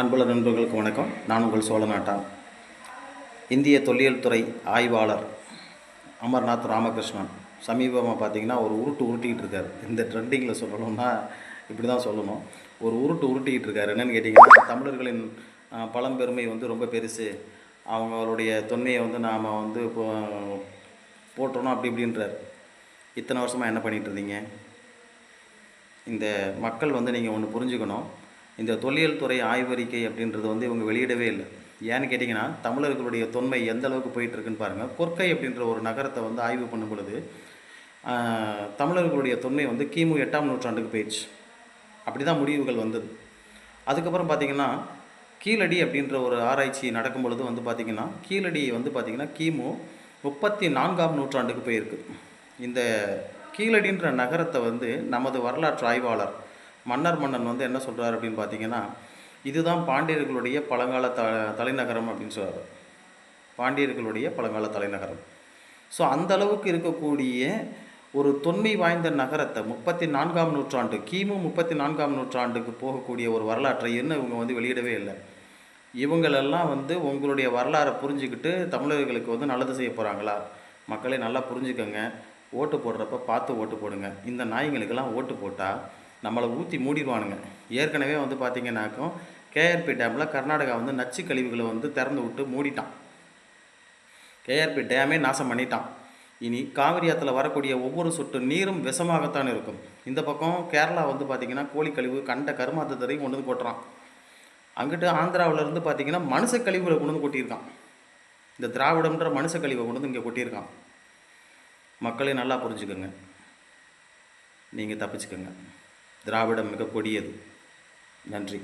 அன்புள்ள நண்பர்களுக்கு வணக்கம். நான் உங்கள் சோழநாட்டான். இந்திய தொல்லியல் துறை ஆய்வாளர் அமர்நாத் ராமகிருஷ்ணன் சமீபமாக பார்த்திங்கன்னா ஒரு உருட்டிக்கிட்டு இருக்கார். இந்த ட்ரெண்டிங்கில் சொல்லணும்னா இப்படி தான் சொல்லணும். ஒரு உருட்டிக்கிட்டு இருக்கார். என்னென்னு கேட்டிங்கன்னா, தமிழர்களின் பழம்பெருமை ரொம்ப பெருசு, அவங்களுடைய தொன்மையை நாம் போட்டுறணும் அப்படி இப்படின்றார். இத்தனை வருஷமாக என்ன பண்ணிகிட்டு இருந்தீங்க? இந்த மக்கள் நீங்கள் ஒன்று புரிஞ்சுக்கணும். இந்த தொல்லியல் துறை ஆய்வறிக்கை அப்படின்றது இவங்க வெளியிடவே இல்லை. ஏன்னு கேட்டிங்கன்னா, தமிழர்களுடைய தொன்மை எந்த அளவுக்கு போயிட்டுருக்குன்னு பாருங்கள். கொற்கை அப்படின்ற ஒரு நகரத்தை ஆய்வு பண்ணும் பொழுது தமிழர்களுடைய தொன்மை கிமு 8ஆம் நூற்றாண்டுக்கு போயிடுச்சு. அப்படி தான் முடிவுகள் வந்தது. அதுக்கப்புறம் பார்த்திங்கன்னா, கீழடி அப்படின்ற ஒரு ஆராய்ச்சி நடக்கும் பொழுது பார்த்திங்கன்னா, கீழடி பார்த்திங்கன்னா கிமு 34ஆம் நூற்றாண்டுக்கு போயிருக்கு. இந்த கீழடின்ற நகரத்தை நமது வரலாற்று ஆய்வாளர் மன்னன் என்ன சொல்கிறார் அப்படின்னு பார்த்தீங்கன்னா, இதுதான் பாண்டியர்களுடைய பழங்கால தலைநகரம் அப்படின்னு சொல்கிறார். பாண்டியர்களுடைய பழங்கால தலைநகரம். ஸோ அந்த அளவுக்கு இருக்கக்கூடிய ஒரு தொன்மை வாய்ந்த நகரத்தை 34ஆம் நூற்றாண்டு கிமு 34ஆம் நூற்றாண்டுக்கு போகக்கூடிய ஒரு வரலாற்றை இவங்க வெளியிடவே இல்லை. இவங்களெல்லாம் உங்களுடைய வரலாறை புரிஞ்சுக்கிட்டு தமிழர்களுக்கு நல்லது செய்ய போகிறாங்களா? மக்களே நல்லா புரிஞ்சுக்கோங்க. ஓட்டு போடுறப்ப பார்த்து ஓட்டு போடுங்க. இந்த நாய்களுக்கெல்லாம் ஓட்டு போட்டால் நம்மளை ஊற்றி மூடிடுவானுங்க. ஏற்கனவே பார்த்திங்கனாக்கும் கேஆர்பி டேமில் கர்நாடகா நச்சு கழிவுகளை திறந்து விட்டு மூடிட்டான். கேஆர்பி டேமே நாசம் பண்ணிட்டான். இனி காவிரி ஆற்றுல வரக்கூடிய ஒவ்வொரு சொட்டு நீரும் விஷமாகத்தான் இருக்கும். இந்த பக்கம் கேரளா பார்த்திங்கன்னா கோழிக்கழிவு கண்ட கருமாத்தரையும் கொண்டு கொட்டுறான். அங்கிட்டு ஆந்திராவிலேருந்து பார்த்திங்கன்னா மனுஷ கழிவுகளை கொண்டு கொட்டியிருக்கான். இந்த திராவிடம்ன்ற மனுஷ கழிவை கொண்டு இங்கே கொட்டியிருக்கான். மக்களே நல்லா புரிஞ்சுக்கோங்க. நீங்கள் தப்பிச்சுக்கோங்க. திராவிடம் மிக கொடியது. நன்றி.